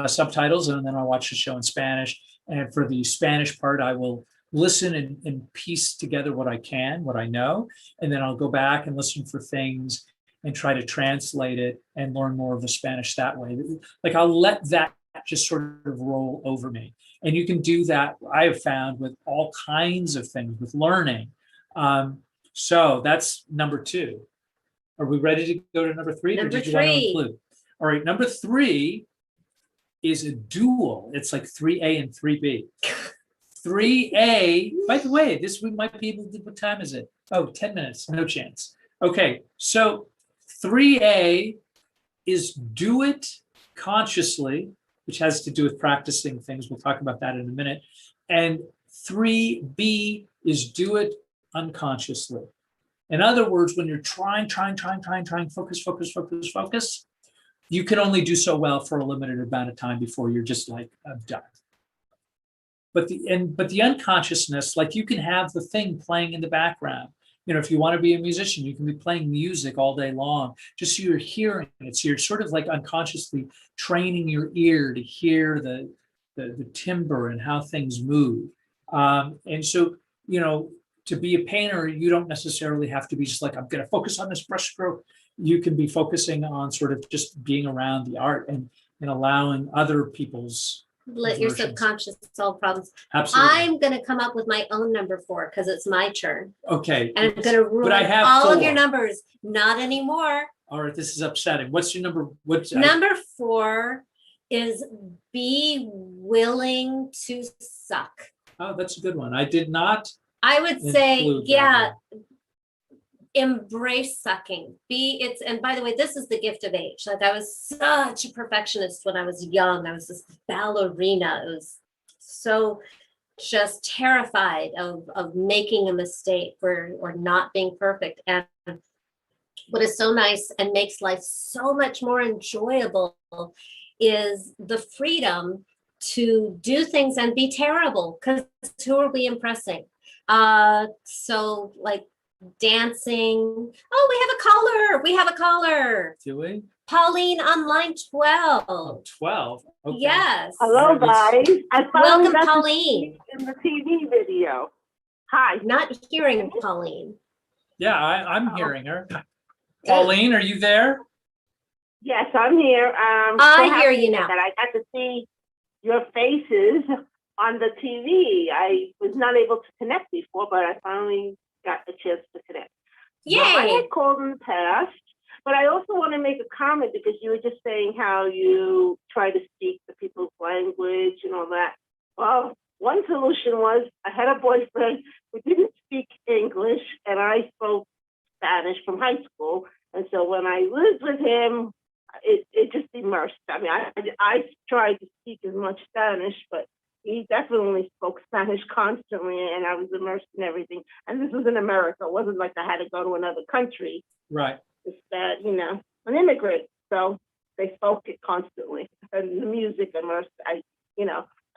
subtitles, and then I watch the show in Spanish. And for the Spanish part, I will listen and piece together what I can, what I know, and then I'll go back and listen for things and try to translate it and learn more of the Spanish that way. Like I'll let that just sort of roll over me. And you can do that, I have found, with all kinds of things, with learning. So that's number 2. Are we ready to go to number 3? Number or did you want to 3. include? All right, number 3 is a dual. It's like 3A and 3B. 3A, by the way, this we might be able to, what time is it? Oh, 10 minutes, no chance. Okay, so 3A is do it consciously, which has to do with practicing things. We'll talk about that in a minute. And 3B is do it unconsciously. In other words, when you're trying, focus, you can only do so well for a limited amount of time before you're just like, I'm done. But the unconsciousness, like you can have the thing playing in the background. You know, if you want to be a musician, you can be playing music all day long, just so you're hearing it. So you're sort of like unconsciously training your ear to hear the timbre and how things move. And so, you know, to be a painter, you don't necessarily have to be just like, I'm going to focus on this brush stroke. You can be focusing on sort of just being around the art and allowing other people's Let your versions. subconscious solve problems. Absolutely. I'm going to come up with my own number 4 because it's my turn. Okay. And I'm going to ruin all of your numbers. Not anymore. All right. This is upsetting. What's your number? Number 4 is be willing to suck. Oh, that's a good one. I did not. I would say, yeah, one. embrace sucking. And by the way, this is the gift of age. Like I was such a perfectionist when I was young. I was this ballerina. It was so just terrified of making a mistake or not being perfect. And what is so nice and makes life so much more enjoyable is the freedom to do things and be terrible, because who are we impressing? So like dancing. Oh, we have a caller. Do we? Pauline on line 12. Oh, 12. Okay. Yes. Hello, guys. Welcome, Pauline. In the TV video. Hi. Not hearing Pauline. Yeah, I'm hearing her. Pauline, are you there? Yes, I'm here. I hear you now. That I got to see your faces on the TV. I was not able to connect before, but I finally got the chance to connect. Yay! Well, I had called in the past, but I also want to make a comment because you were just saying how you try to speak the people's language and all that. Well, one solution was I had a boyfriend who didn't speak English, and I spoke Spanish from high school. And so when I lived with him, it just immersed. I mean, I tried to speak as much Spanish, but he definitely spoke Spanish constantly, and I was immersed in everything. And this was in America. It wasn't like I had to go to another country. Right. It's that, you know, an immigrant. So they spoke it constantly. And the music immersed. I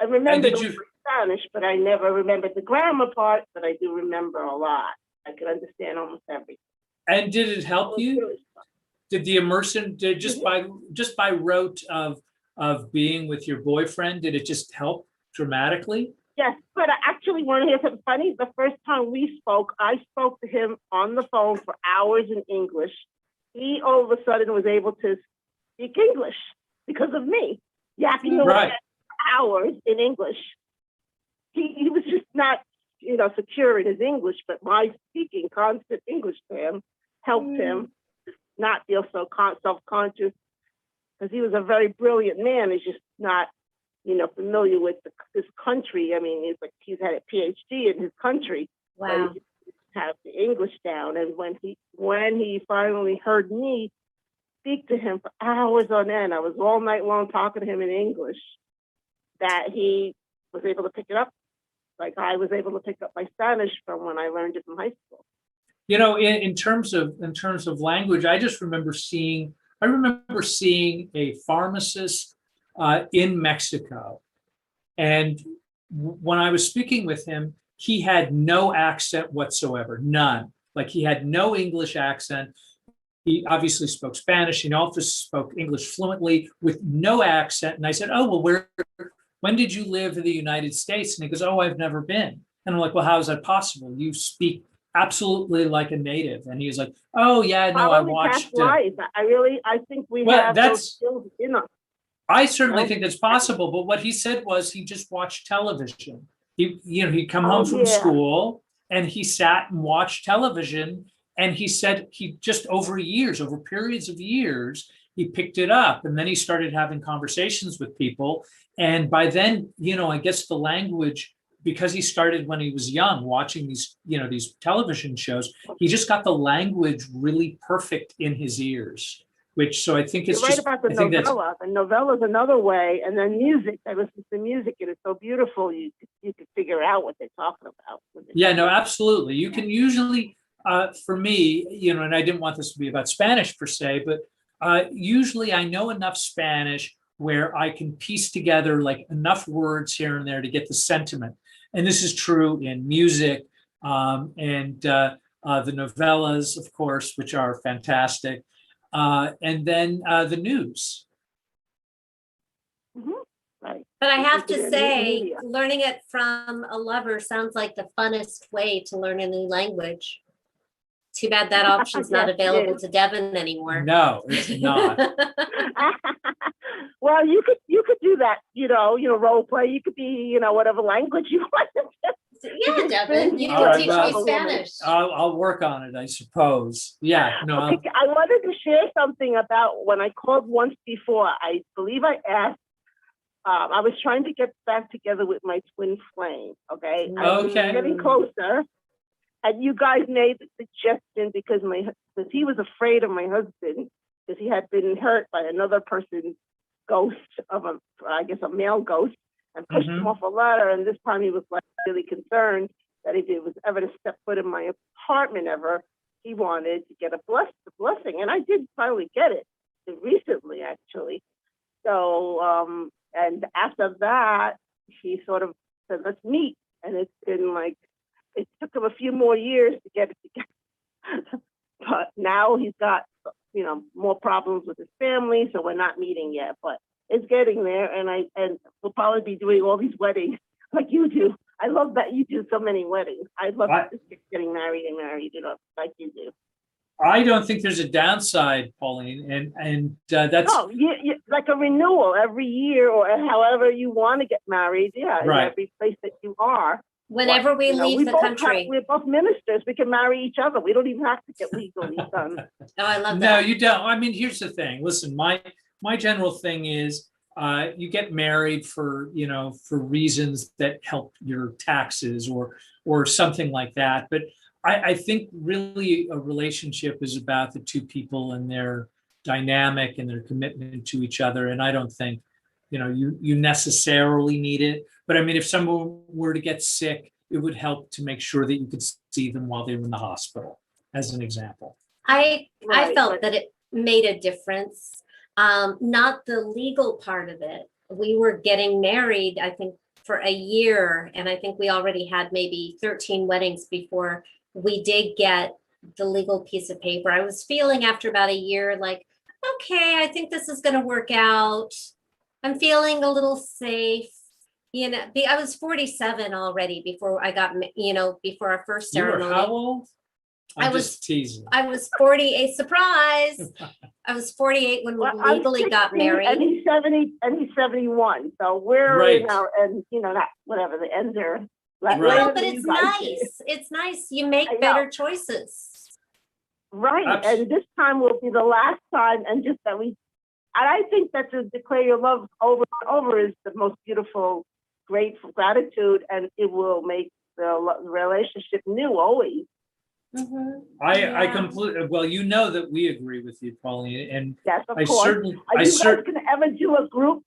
remembered Spanish, but I never remembered the grammar part, but I do remember a lot. I could understand almost everything. And did it help you? Really Did the immersion just by rote of being with your boyfriend, did it just help dramatically? Yes, but I actually want to hear something funny. The first time we spoke, I spoke to him on the phone for hours in English. He all of a sudden was able to speak English because of me yapping away for hours in English. He was just not, secure in his English, but my speaking constant English to him helped him not feel so self-conscious, because he was a very brilliant man. He's just not, familiar with his country. I mean, he's had a PhD in his country. Wow. But he didn't have the English down. And when he finally heard me speak to him for hours on end, I was all night long talking to him in English, that he was able to pick it up. Like I was able to pick up my Spanish from when I learned it from high school. In terms of language, I remember seeing a pharmacist in Mexico, and when I was speaking with him, he had no accent whatsoever, none. Like he had no English accent. He obviously spoke Spanish. He also spoke English fluently with no accent. And I said, "Oh, well, when did you live in the United States?" And he goes, "Oh, I've never been." And I'm like, "Well, how is that possible? You speak absolutely like a native." And he's like, "Oh yeah, no, I watched." I think we have those skills in us. I certainly think that's possible. But what he said was he just watched television. He'd come home from school and he sat and watched television. And he said he just over periods of years, he picked it up, and then he started having conversations with people. And by then, I guess the language, because he started when he was young watching these television shows, he just got the language really perfect in his ears. So I think it's You're right about the novella. The novella is another way, and then music. I listen to music, and it's so beautiful. You can figure out what they're talking about. Yeah, no, absolutely. You can usually, for me, and I didn't want this to be about Spanish per se, but usually I know enough Spanish where I can piece together like enough words here and there to get the sentiment. And this is true in music, and the novellas, of course, which are fantastic. And then the news. Mm-hmm. Right. But I have to say, learning it from a lover sounds like the funnest way to learn a new language. Too bad that option's not available to Devin anymore. No, it's not. Well, you could do that, role play. You could be, whatever language you want. Yeah, Devin, you can teach me Spanish. I'll work on it, I suppose. Yeah, no. Okay, I wanted to share something about when I called once before. I believe I asked. I was trying to get back together with my twin flame. Okay. I was getting closer, and you guys made the suggestion because he was afraid of my husband because he had been hurt by another person's ghost of a male ghost, and pushed him off a ladder. And this time he was like really concerned that if it was ever to step foot in my apartment ever, he wanted to get a blessing. And I did finally get it recently, actually. So, and after that, he sort of said, let's meet. And it's been like, it took him a few more years to get it together. But now he's got, more problems with his family. So we're not meeting yet, but it's getting there. And we'll probably be doing all these weddings like you do. I love that you do so many weddings. I love getting married, like you do. I don't think there's a downside, Pauline, and that's like a renewal every year or however you want to get married. Yeah, right. In every place that you are. Whenever we leave the country, we're both ministers. We can marry each other. We don't even have to get legally done. Oh, I love that. No, you don't. I mean, here's the thing. Listen, my general thing is, you get married for reasons that help your taxes or something like that. But I think really a relationship is about the two people and their dynamic and their commitment to each other. And I don't think, you necessarily need it. But I mean, if someone were to get sick, it would help to make sure that you could see them while they were in the hospital, as an example. I felt that it made a difference. Not the legal part of it. We were getting married, I think, for a year. And I think we already had maybe 13 weddings before we did get the legal piece of paper. I was feeling after about a year like, okay, I think this is going to work out. I'm feeling a little safe. I was 47 already before I got, before our first ceremony. You were how old? I'm just teasing. I was 48. Surprise! I was 48 when we legally got married. And he's 70, and he's 71. So we're in our, and whatever the ends are. Well, but it's nice. It's nice. You make better choices. Right. Absolutely. And this time will be the last time, and just that and I think that to declare your love over and over is the most beautiful, grateful gratitude, and it will make the relationship new always. Mm-hmm. I completely, well, that we agree with you, Pauline, and yes, of course. Are you guys going to ever do a group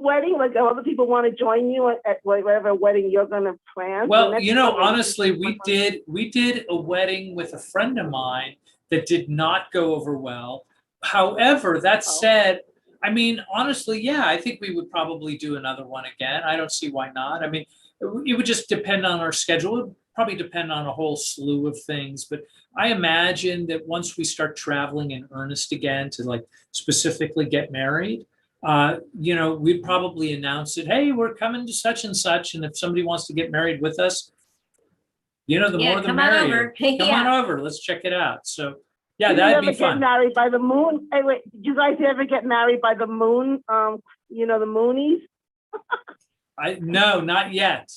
wedding? Like other people want to join you at whatever wedding you're going to plan? Well, honestly, we did a wedding with a friend of mine that did not go over well. However, that said, I mean, honestly, yeah, I think we would probably do another one again. I don't see why not. I mean, it would just depend on our schedule. It would probably depend on a whole slew of things. But I imagine that once we start traveling in earnest again to like specifically get married, we'd probably announce it. Hey, we're coming to such and such. And if somebody wants to get married with us, the more the merrier. Come on over. Let's check it out. So, yeah, that'd be fun. Get married by the moon? Hey, wait, did you guys ever get married by the moon? The Moonies? No, not yet.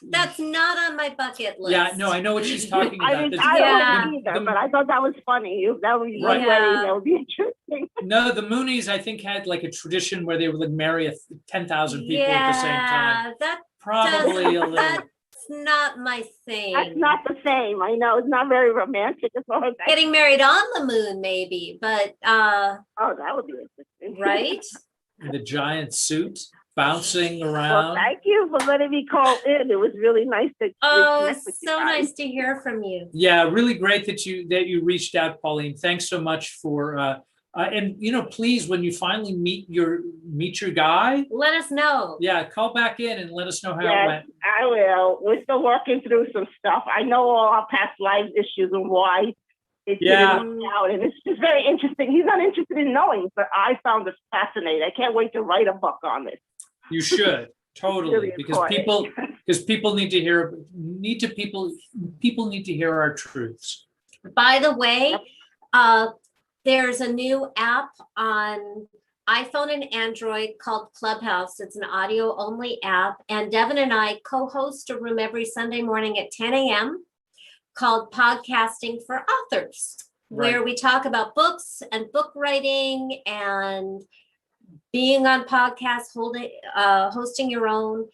That's not on my bucket list. Yeah, no, I know what she's talking about. I didn't Yeah. either, but I thought that was funny. That would be one Right. wedding. That would be interesting. No, the Moonies, I think, had like a tradition where they would like marry 10,000 people at the same time. That Probably a little. that's not my thing. That's not the same. I know it's not very romantic as far as that. Getting married on the moon, maybe, but Oh, that would be interesting. right? In the giant suit bouncing Well, around. thank you for letting me call in. It was really nice to Oh, reconnect with you so guys. nice to hear from you. Yeah, really great that you reached out, Pauline. Thanks so much for and please, when you finally meet your guy, Let us know. yeah, call back in and let us know how it Yes, went. I will. We're still working through some stuff. I know all our past lives issues and why it Yeah. didn't work out. And it's just very interesting. He's not interested in knowing, but I found this fascinating. I can't wait to write a book on this. You should totally Really because important. people need to hear people need to hear our truths. By the way, Yep. there's a new app on iPhone and Android called Clubhouse. It's an audio only app. And Devin and I co-host a room every Sunday morning at 10 a.m. called Podcasting for Authors, where Right. we talk about books and book writing and being on podcasts, hosting your own.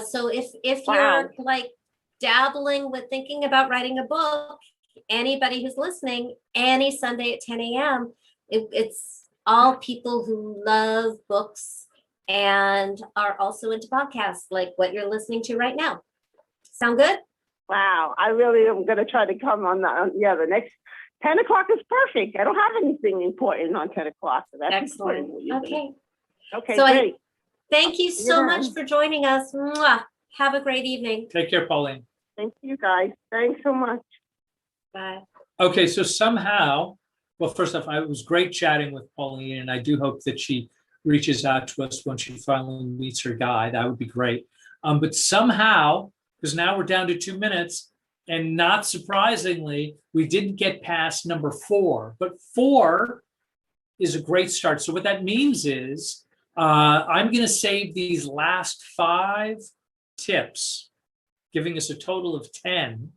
So if Wow. you're like dabbling with thinking about writing a book, anybody who's listening, any Sunday at 10 a.m., it's all people who love books and are also into podcasts, like what you're listening to right now. Sound good? Wow. I really am going to try to come on the next 10 o'clock is perfect. I don't have anything important on 10 o'clock. So that's Excellent. important. Okay. Okay, So great. Thank you so Yeah. much for joining us. Mwah. Have a great evening. Take care, Pauline. Thank you, guys. Thanks so much. Bye. Okay, so somehow, well, first off, it was great chatting with Pauline, and I do hope that she reaches out to us when she finally meets her guy. That would be great. But somehow, because now we're down to 2 minutes, and not surprisingly, we didn't get past number 4. But 4 is a great start. So what that means is I'm going to save these last 5 tips, giving us a total of 10.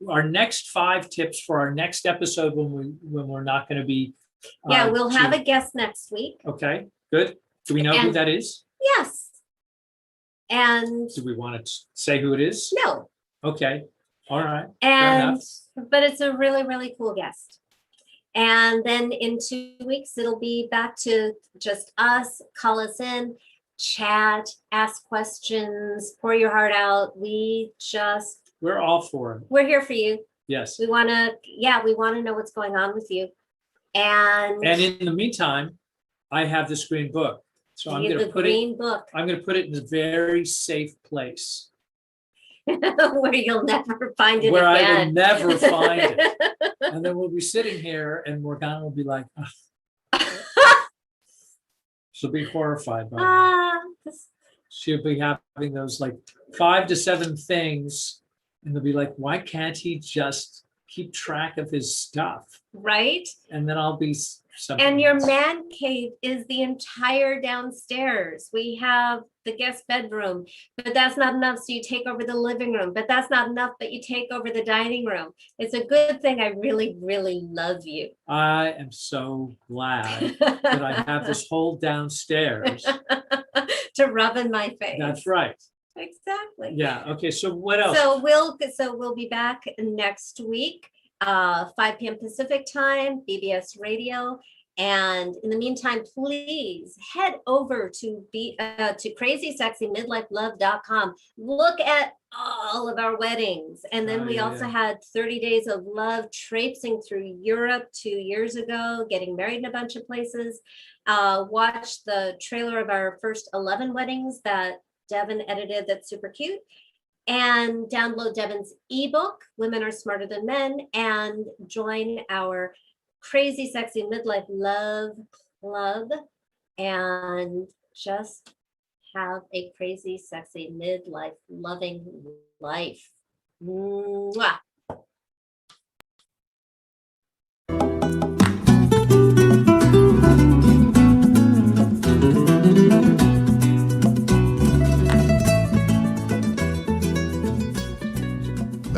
Our next 5 tips for our next episode when we're not going to be. Yeah, we'll have a guest next week. Okay, good. Do we know who And- that is? Yes. And Do we want to say who it is? no. Okay, all right. And enough. but it's a really, really cool guest. And then in 2 weeks, it'll be back to just us. Call us in, chat, ask questions, pour your heart out. We're all for it. We're here for you. Yes. We want to know what's going on with you. And And in the meantime, I have this green book. So I'm going to the put it. green book I'm going to put it in a very safe place where you'll never find it where I will again. never find it. And then we'll be sitting here, and Morgana will be like, "Ugh." She'll be horrified by it. Ah, She'll be having those like 5 to 7 things, and they'll be like, why can't he just keep track of his stuff? right? And then I'll be something And your else. man cave is the entire downstairs. We have the guest bedroom, but that's not enough. So you take over the living room, but that's not enough. But you take over the dining room. It's a good thing. I really, really love you. I am so glad that I have this whole downstairs. to rub in my face. That's right. Exactly. Yeah. Okay. So what else? So we'll be back next week, 5 p.m. Pacific time, BBS Radio. And in the meantime, please head over to crazysexymidlifelove.com. Look at all of our weddings. And then Oh, we yeah, also yeah. had 30 Days of Love traipsing through Europe 2 years ago, getting married in a bunch of places. Watch the trailer of our first 11 weddings that Devin edited. That's super cute. And download Devin's ebook, Women Are Smarter Than Men, and join our Crazy Sexy Midlife Love Club and just have a crazy, sexy, midlife loving life. Mwah.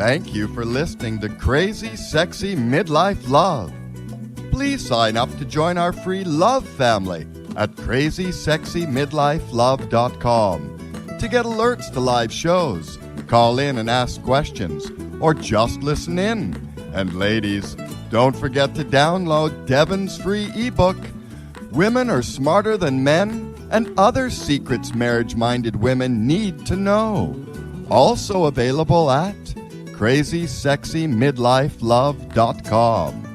Thank you for listening to Crazy Sexy Midlife Love. Please sign up to join our free love family at crazysexymidlifelove.com to get alerts to live shows, call in and ask questions, or just listen in. And ladies, don't forget to download Devin's free ebook, Women Are Smarter Than Men and Other Secrets Marriage-Minded Women Need to Know. Also available at crazysexymidlifelove.com.